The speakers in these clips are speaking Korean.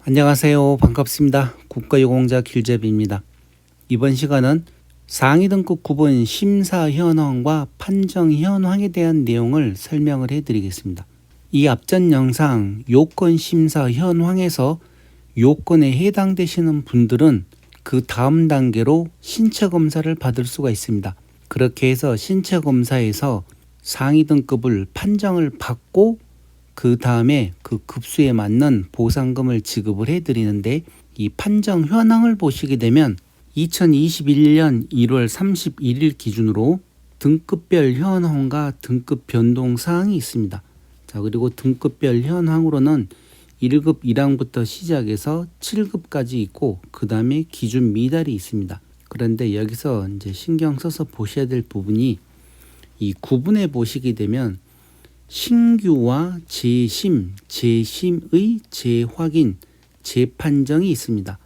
안녕하세요. 반갑습니다. 국가유공자 길재비입니다. 이번 시간은 상위 등급 구분 심사 현황과 판정 현황에 대한 내용을 설명을 해드리겠습니다. 이 앞전 영상 요건 심사 현황에서 요건에 해당되시는 분들은 그 다음 단계로 신체 검사를 받을 수가 있습니다. 그렇게 해서 신체 검사에서 상위 등급을 판정을 받고 그 다음에 그 급수에 맞는 보상금을 지급을 해드리는데, 이 판정 현황을 보시게 되면 2021년 1월 31일 기준으로 등급별 현황과 등급 변동 사항이 있습니다. 자, 그리고 등급별 현황으로는 1급 1항부터 시작해서 7급까지 있고, 그 다음에 기준 미달이 있습니다. 그런데 여기서 이제 신경 써서 보셔야 될 부분이, 이 구분해 보시게 되면 신규와 재심, 재심의 재확인, 재판정이 있습니다.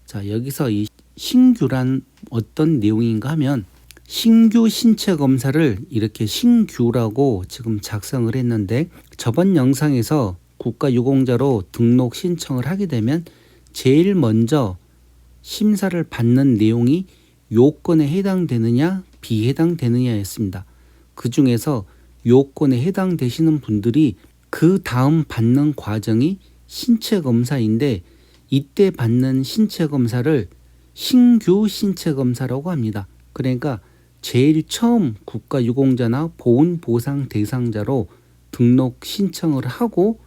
자, 여기서 이 신규란 어떤 내용인가 하면, 신규 신체 검사를 이렇게 신규라고 지금 작성을 했는데, 저번 영상에서 국가유공자로 등록 신청을 하게 되면 제일 먼저 심사를 받는 내용이 요건에 해당되느냐 비해당되느냐였습니다. 그 중에서 요건에 해당되시는 분들이 그 다음 받는 과정이 신체 검사인데, 이때 받는 신체 검사를 신규 신체 검사라고 합니다. 그러니까 제일 처음 국가유공자나 보훈보상 대상자로 등록 신청을 하고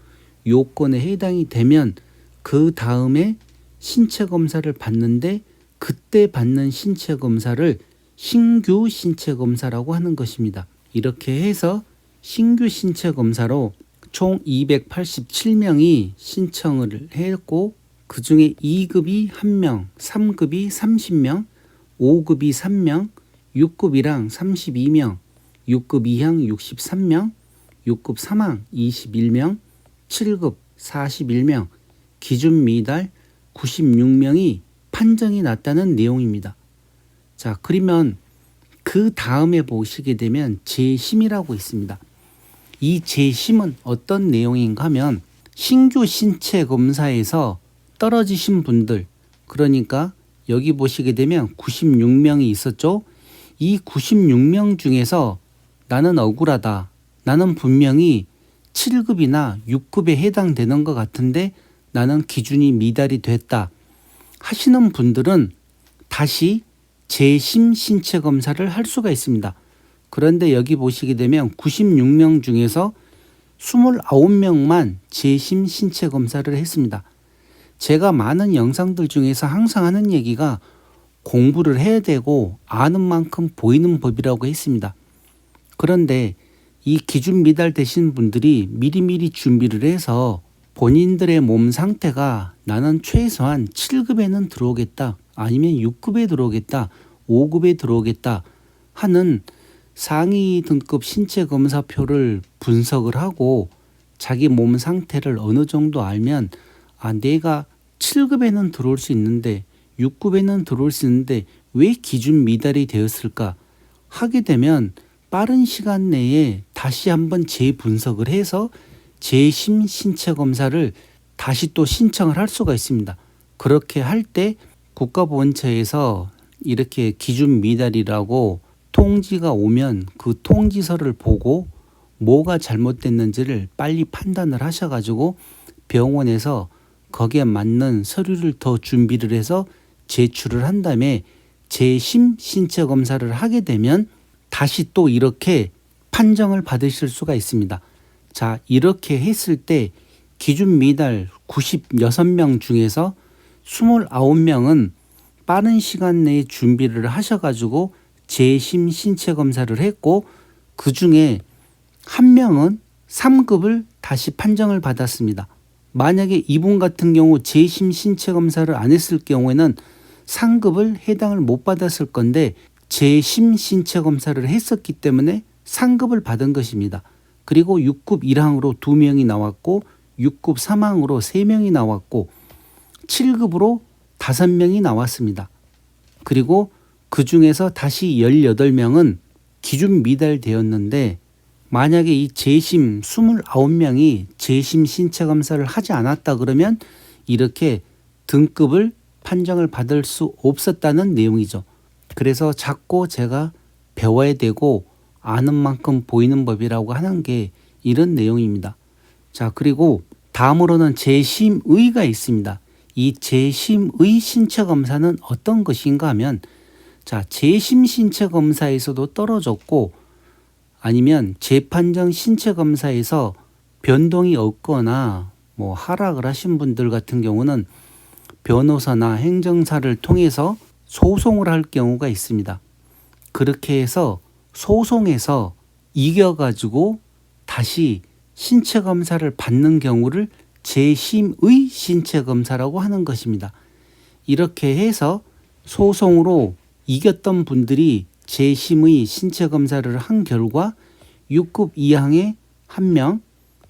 요건에 해당이 되면 그 다음에 신체 검사를 받는데, 그때 받는 신체 검사를 신규 신체 검사라고 하는 것입니다. 이렇게 해서 신규 신체 검사로 총 287명이 신청을 했고, 그 중에 2급이 1명, 3급이 30명, 5급이 3명, 6급 1항 32명, 6급 2항 63명, 6급 3항 21명, 7급 41명, 기준 미달 96명이 판정이 났다는 내용입니다. 자, 그러면 그 다음에 보시게 되면 재심이라고 있습니다. 이 재심은 어떤 내용인가 하면, 신규 신체 검사에서 떨어지신 분들, 그러니까 여기 보시게 되면 96명이 있었죠. 이 96명 중에서 나는 억울하다, 나는 분명히 7급이나 6급에 해당되는 것 같은데 나는 기준이 미달이 됐다 하시는 분들은 다시 재심 신체 검사를 할 수가 있습니다. 그런데 여기 보시게 되면 96명 중에서 29명만 재심 신체 검사를 했습니다. 제가 많은 영상들 중에서 항상 하는 얘기가, 공부를 해야 되고 아는 만큼 보이는 법이라고 했습니다. 그런데 이 기준 미달되신 분들이 미리미리 준비를 해서 본인들의 몸 상태가 나는 최소한 7급에는 들어오겠다, 아니면 6급에 들어오겠다, 5급에 들어오겠다 하는 상위 등급 신체 검사표를 분석을 하고 자기 몸 상태를 어느 정도 알면, 내가 7급에는 들어올 수 있는데 6급에는 들어올 수 있는데 왜 기준 미달이 되었을까 하게 되면, 빠른 시간 내에 다시 한번 재분석을 해서 재심 신체 검사를 다시 또 신청을 할 수가 있습니다. 그렇게 할 때 국가보건처에서 이렇게 기준 미달이라고 통지가 오면 그 통지서를 보고 뭐가 잘못됐는지를 빨리 판단을 하셔가지고 병원에서 거기에 맞는 서류를 더 준비를 해서 제출을 한 다음에 재심 신체 검사를 하게 되면 다시 또 이렇게 판정을 받으실 수가 있습니다. 자, 이렇게 했을 때 기준 미달 96명 중에서 29명은 빠른 시간 내에 준비를 하셔가지고 재심 신체 검사를 했고, 그 중에 1명은 3급을 다시 판정을 받았습니다. 만약에 이분 같은 경우 재심 신체 검사를 안 했을 경우에는 3급을 해당을 못 받았을 건데, 재심 신체 검사를 했었기 때문에 3급을 받은 것입니다. 그리고 6급 1항으로 2명이 나왔고, 6급 3항으로 3명이 나왔고, 7급으로 5명이 나왔습니다. 그리고 그 중에서 다시 18명은 기준 미달되었는데, 만약에 이 재심 29명이 재심 신체 검사를 하지 않았다 그러면 이렇게 등급을 판정을 받을 수 없었다는 내용이죠. 그래서 자꾸 제가 배워야 되고 아는 만큼 보이는 법이라고 하는 게 이런 내용입니다. 자, 그리고 다음으로는 재심의가 있습니다. 이 재심의 신체 검사는 어떤 것인가 하면, 자, 재심 신체 검사에서도 떨어졌고 아니면 재판정 신체 검사에서 변동이 없거나 하락을 하신 분들 같은 경우는 변호사나 행정사를 통해서 소송을 할 경우가 있습니다. 그렇게 해서 소송에서 이겨가지고 다시 신체 검사를 받는 경우를 재심의 신체 검사라고 하는 것입니다. 이렇게 해서 소송으로 이겼던 분들이 재심의 신체 검사를 한 결과 6급 이항에 1명,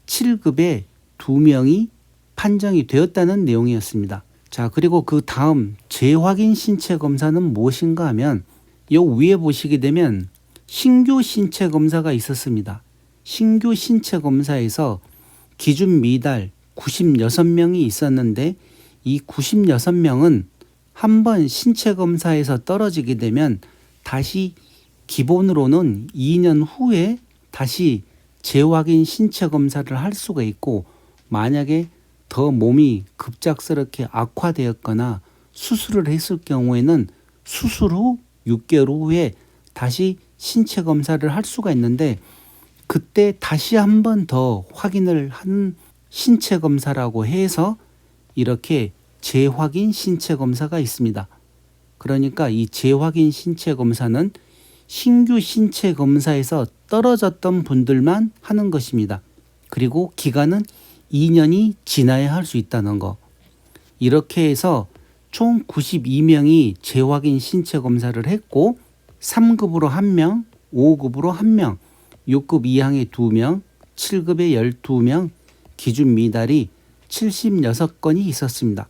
7급에 2명이 판정이 되었다는 내용이었습니다. 자, 그리고 그 다음 재확인 신체 검사는 무엇인가 하면 요 위에 보시게 되면 신규 신체 검사가 있었습니다. 신규 신체 검사에서 기준 미달 96명이 있었는데 이 96명은 한번 신체 검사에서 떨어지게 되면 다시 기본으로는 2년 후에 다시 재확인 신체 검사를 할 수가 있고, 만약에 더 몸이 급작스럽게 악화되었거나 수술을 했을 경우에는 수술 후 6개월 후에 다시 신체 검사를 할 수가 있는데, 그때 다시 한 번 더 확인을 한 신체 검사라고 해서 이렇게 재확인 신체 검사가 있습니다. 그러니까 이 재확인 신체 검사는 신규 신체 검사에서 떨어졌던 분들만 하는 것입니다. 그리고 기간은 2년이 지나야 할 수 있다는 거. 이렇게 해서 총 92명이 재확인 신체 검사를 했고 3급으로 1명, 5급으로 1명, 6급 이항에 2명, 7급에 12명, 기준 미달이 76건이 있었습니다.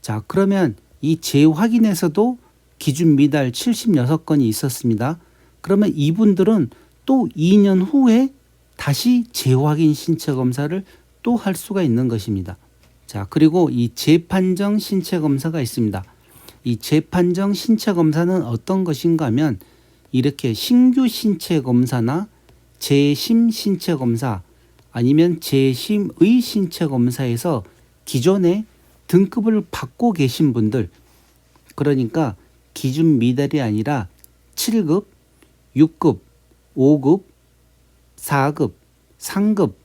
자, 그러면 이 재확인에서도 기준 미달 76건이 있었습니다. 그러면 이분들은 또 2년 후에 다시 재확인 신체 검사를 또 할 수가 있는 것입니다. 자, 그리고 이 재판정 신체 검사가 있습니다. 이 재판정 신체 검사는 어떤 것인가 하면 이렇게 신규 신체 검사나 재심 신체 검사 아니면 재심의 신체 검사에서 기존에 등급을 받고 계신 분들, 그러니까 기준 미달이 아니라 7급, 6급, 5급, 4급, 상급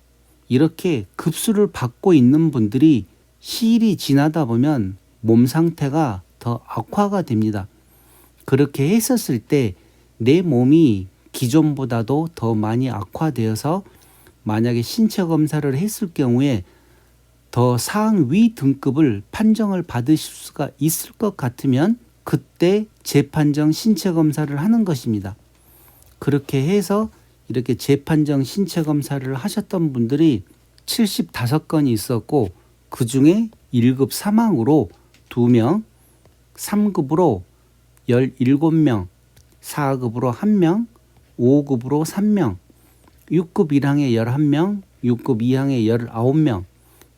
이렇게 급수를 받고 있는 분들이 시일이 지나다 보면 몸 상태가 더 악화가 됩니다. 그렇게 했었을 때 내 몸이 기존보다도 더 많이 악화되어서 만약에 신체 검사를 했을 경우에 더 상위 등급을 판정을 받으실 수가 있을 것 같으면 그때 재판정 신체 검사를 하는 것입니다. 그렇게 해서 이렇게 재판정 신체 검사를 하셨던 분들이 75건이 있었고 그 중에 1급 사망으로 2명, 3급으로 17명, 4급으로 1명, 5급으로 3명, 6급 1항에 11명, 6급 2항에 19명,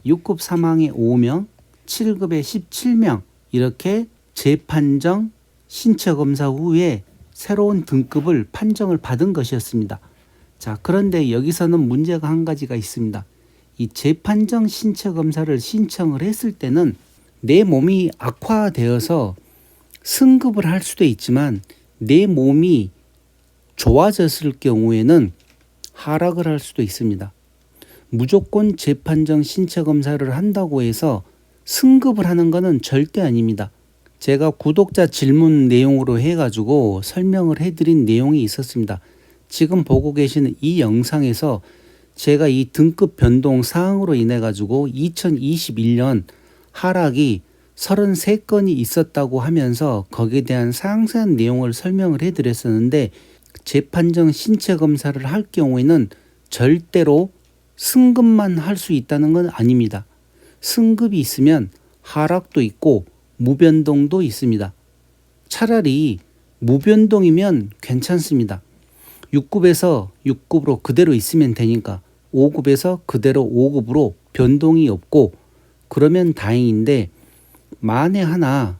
6급 3항에 5명, 7급에 17명 이렇게 재판정 신체 검사 후에 새로운 등급을 판정을 받은 것이었습니다. 자, 그런데 여기서는 문제가 한 가지가 있습니다. 이 재판정 신체 검사를 신청을 했을 때는 내 몸이 악화되어서 승급을 할 수도 있지만 내 몸이 좋아졌을 경우에는 하락을 할 수도 있습니다. 무조건 재판정 신체 검사를 한다고 해서 승급을 하는 것은 절대 아닙니다. 제가 구독자 질문 내용으로 해가지고 설명을 해드린 내용이 있었습니다. 지금 보고 계시는 이 영상에서 제가 이 등급 변동 사항으로 인해 가지고 2021년 하락이 33건이 있었다고 하면서 거기에 대한 상세한 내용을 설명을 해드렸었는데, 재판정 신체 검사를 할 경우에는 절대로 승급만 할 수 있다는 건 아닙니다. 승급이 있으면 하락도 있고 무변동도 있습니다. 차라리 무변동이면 괜찮습니다. 6급에서 6급으로 그대로 있으면 되니까 5급에서 그대로 5급으로 변동이 없고, 그러면 다행인데 만에 하나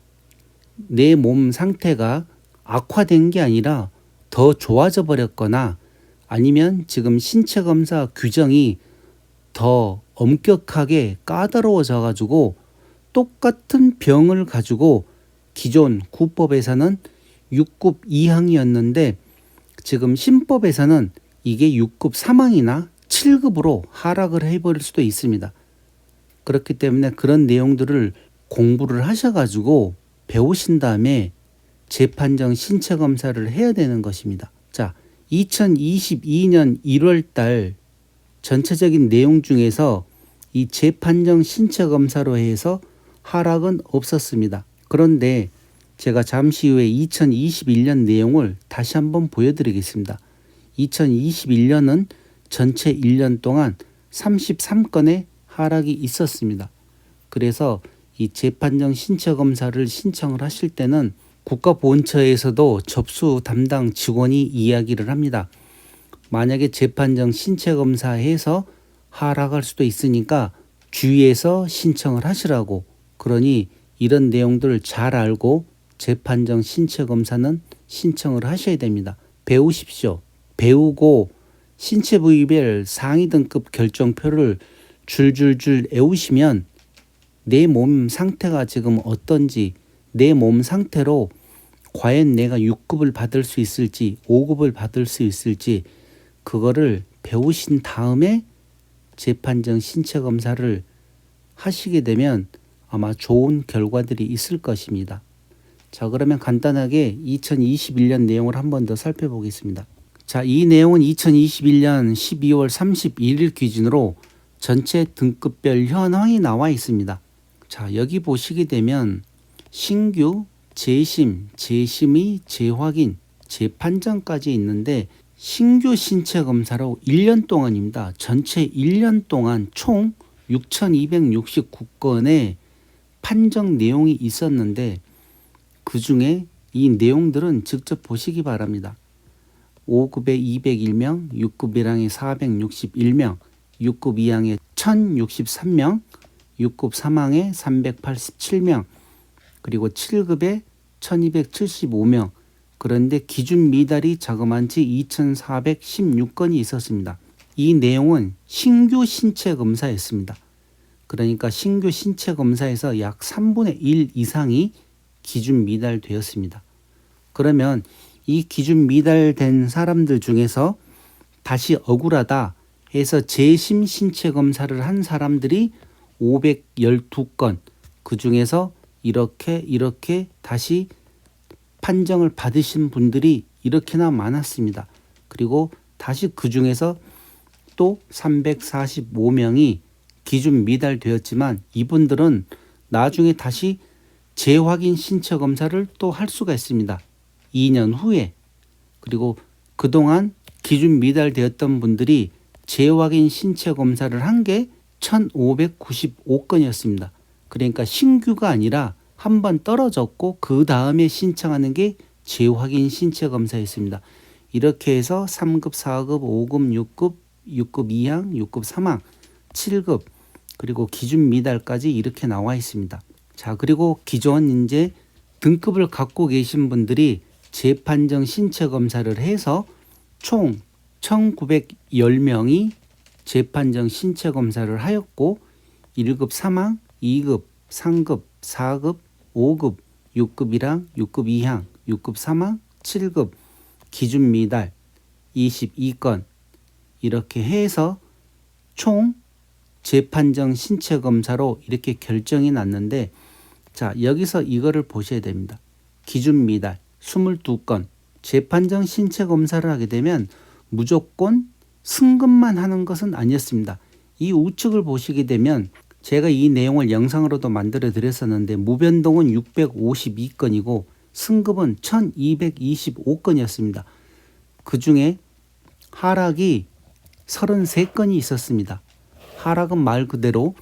내 몸 상태가 악화된 게 아니라 더 좋아져 버렸거나 아니면 지금 신체 검사 규정이 더 엄격하게 까다로워져 가지고 똑같은 병을 가지고 기존 구법에서는 6급 이항이었는데 지금 신법에서는 이게 6급 사망이나 7급으로 하락을 해버릴 수도 있습니다. 그렇기 때문에 그런 내용들을 공부를 하셔가지고 배우신 다음에 재판정 신체 검사를 해야 되는 것입니다. 자, 2022년 1월 달 전체적인 내용 중에서 이 재판정 신체 검사로 해서 하락은 없었습니다. 그런데 제가 잠시 후에 2021년 내용을 다시 한번 보여드리겠습니다. 2021년은 전체 1년 동안 33건의 하락이 있었습니다. 그래서 이 재판정 신체 검사를 신청을 하실 때는 국가보훈처에서도 접수 담당 직원이 이야기를 합니다. 만약에 재판정 신체 검사해서 하락할 수도 있으니까 주의해서 신청을 하시라고. 그러니 이런 내용들을 잘 알고 재판정 신체 검사는 신청을 하셔야 됩니다. 배우십시오. 배우고 신체 부위별 상위 등급 결정표를 줄줄줄 외우시면 내 몸 상태가 지금 어떤지, 내 몸 상태로 과연 내가 6급을 받을 수 있을지 5급을 받을 수 있을지 그거를 배우신 다음에 재판정 신체 검사를 하시게 되면 아마 좋은 결과들이 있을 것입니다. 자, 그러면 간단하게 2021년 내용을 한 번 더 살펴보겠습니다. 자, 이 내용은 2021년 12월 31일 기준으로 전체 등급별 현황이 나와 있습니다. 자, 여기 보시게 되면 신규, 재심, 재심의, 재확인, 재판정까지 있는데 신규 신체 검사로 1년 동안입니다. 전체 1년 동안 총 6,269건의 판정 내용이 있었는데 그 중에 이 내용들은 직접 보시기 바랍니다. 5급에 201명, 6급 1항에 461명, 6급 2항에 1063명, 6급 3항에 387명, 그리고 7급에 1275명, 그런데 기준 미달이 자그만치 2416건이 있었습니다. 이 내용은 신규 신체 검사였습니다. 그러니까 신규 신체 검사에서 약 3분의 1 이상이 기준 미달되었습니다. 그러면 이 기준 미달된 사람들 중에서 다시 억울하다 해서 재심 신체 검사를 한 사람들이 512건, 그 중에서 이렇게 다시 판정을 받으신 분들이 이렇게나 많았습니다. 그리고 다시 그 중에서 또 345명이 기준 미달되었지만 이분들은 나중에 다시 재확인 신체 검사를 또 할 수가 있습니다. 2년 후에. 그리고 그동안 기준 미달되었던 분들이 재확인 신체 검사를 한 게 1595건이었습니다. 그러니까 신규가 아니라 한 번 떨어졌고 그 다음에 신청하는 게 재확인 신체 검사였습니다. 이렇게 해서 3급, 4급, 5급, 6급, 6급 2항, 6급 3항, 7급 그리고 기준 미달까지 이렇게 나와 있습니다. 자, 그리고 기존 이제 등급을 갖고 계신 분들이 재판정 신체 검사를 해서 총 1910명이 재판정 신체 검사를 하였고 1급 3항, 2급, 3급, 4급, 5급, 6급 1항, 6급 2항, 6급 3항, 7급 기준 미달 22건 이렇게 해서 총 재판정 신체 검사로 이렇게 결정이 났는데 자, 여기서 이거를 보셔야 됩니다. 기준 미달 22건 재판정 신체 검사를 하게 되면 무조건 승급만 하는 것은 아니었습니다. 이 우측을 보시게 되면 제가 이 내용을 영상으로도 만들어 드렸었는데 무변동은 652건이고 승급은 1225건이었습니다. 그 중에 하락이 33건이 있었습니다. 하락은 말 그대로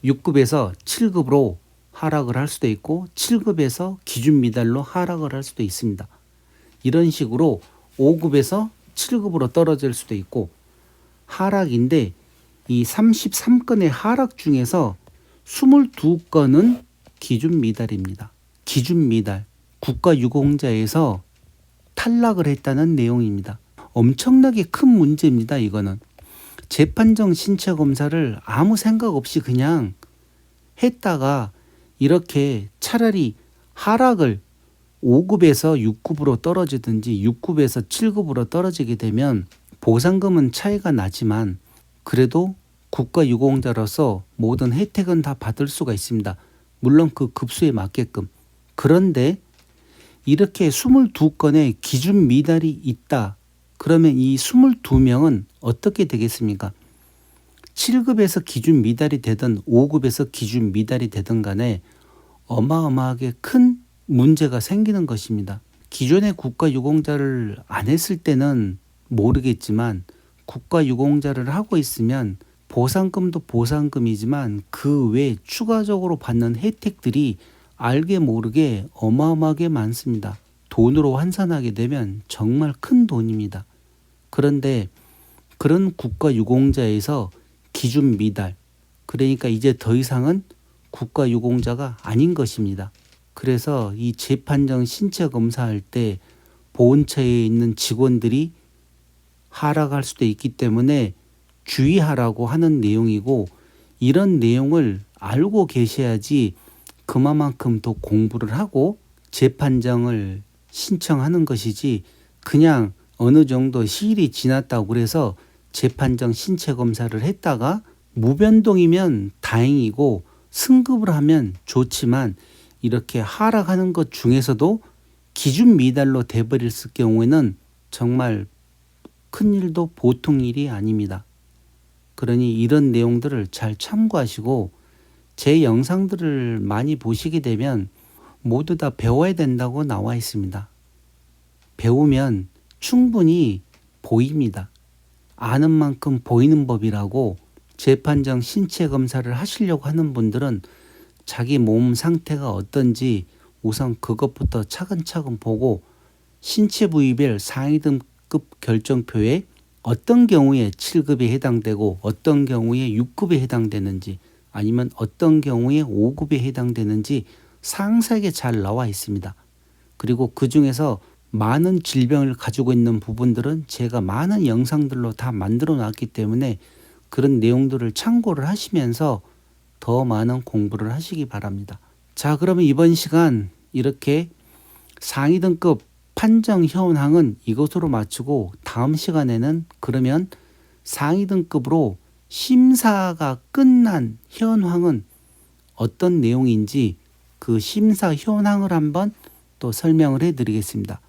6급에서 7급으로 하락을 할 수도 있고 7급에서 기준 미달로 하락을 할 수도 있습니다. 이런 식으로 5급에서 7급으로 떨어질 수도 있고 하락인데 이 33건의 하락 중에서 22건은 기준 미달입니다. 기준 미달. 국가유공자에서 탈락을 했다는 내용입니다. 엄청나게 큰 문제입니다. 이거는. 재판정 신체 검사를 아무 생각 없이 그냥 했다가 이렇게 차라리 하락을 5급에서 6급으로 떨어지든지 6급에서 7급으로 떨어지게 되면 보상금은 차이가 나지만 그래도 국가유공자로서 모든 혜택은 다 받을 수가 있습니다. 물론 그 급수에 맞게끔. 그런데 이렇게 22건의 기준 미달이 있다. 그러면 이 22명은 어떻게 되겠습니까? 7급에서 기준 미달이 되든 5급에서 기준 미달이 되든 간에 어마어마하게 큰 문제가 생기는 것입니다. 기존의 국가유공자를 안 했을 때는 모르겠지만 국가유공자를 하고 있으면 보상금도 보상금이지만 그 외 추가적으로 받는 혜택들이 알게 모르게 어마어마하게 많습니다. 돈으로 환산하게 되면 정말 큰 돈입니다. 그런데 그런 국가유공자에서 기준 미달, 그러니까 이제 더 이상은 국가유공자가 아닌 것입니다. 그래서 이 재판정 신체 검사할 때 보훈처에 있는 직원들이 하락할 수도 있기 때문에 주의하라고 하는 내용이고, 이런 내용을 알고 계셔야지 그만큼 더 공부를 하고 재판정을 신청하는 것이지, 그냥 어느 정도 시일이 지났다고 그래서 재판정 신체 검사를 했다가 무변동이면 다행이고 승급을 하면 좋지만 이렇게 하락하는 것 중에서도 기준 미달로 돼버릴 경우에는 정말 큰일도 보통 일이 아닙니다. 그러니 이런 내용들을 잘 참고하시고 제 영상들을 많이 보시게 되면 모두 다 배워야 된다고 나와 있습니다. 배우면 충분히 보입니다. 아는 만큼 보이는 법이라고. 재판정 신체 검사를 하시려고 하는 분들은 자기 몸 상태가 어떤지 우선 그것부터 차근차근 보고 신체 부위별 상위 등급 결정표에 어떤 경우에 7급에 해당되고 어떤 경우에 6급에 해당되는지 아니면 어떤 경우에 5급에 해당되는지 상세하게 잘 나와 있습니다. 그리고 그 중에서 많은 질병을 가지고 있는 부분들은 제가 많은 영상들로 다 만들어 놨기 때문에 그런 내용들을 참고를 하시면서 더 많은 공부를 하시기 바랍니다. 자, 그러면 이번 시간 이렇게 상위 등급 판정 현황은 이것으로 마치고 다음 시간에는 그러면 상위 등급으로 심사가 끝난 현황은 어떤 내용인지 그 심사 현황을 한번 또 설명을 해드리겠습니다.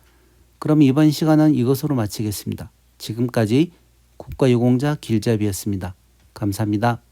그럼 이번 시간은 이것으로 마치겠습니다. 지금까지 국가유공자 길잡이였습니다. 감사합니다.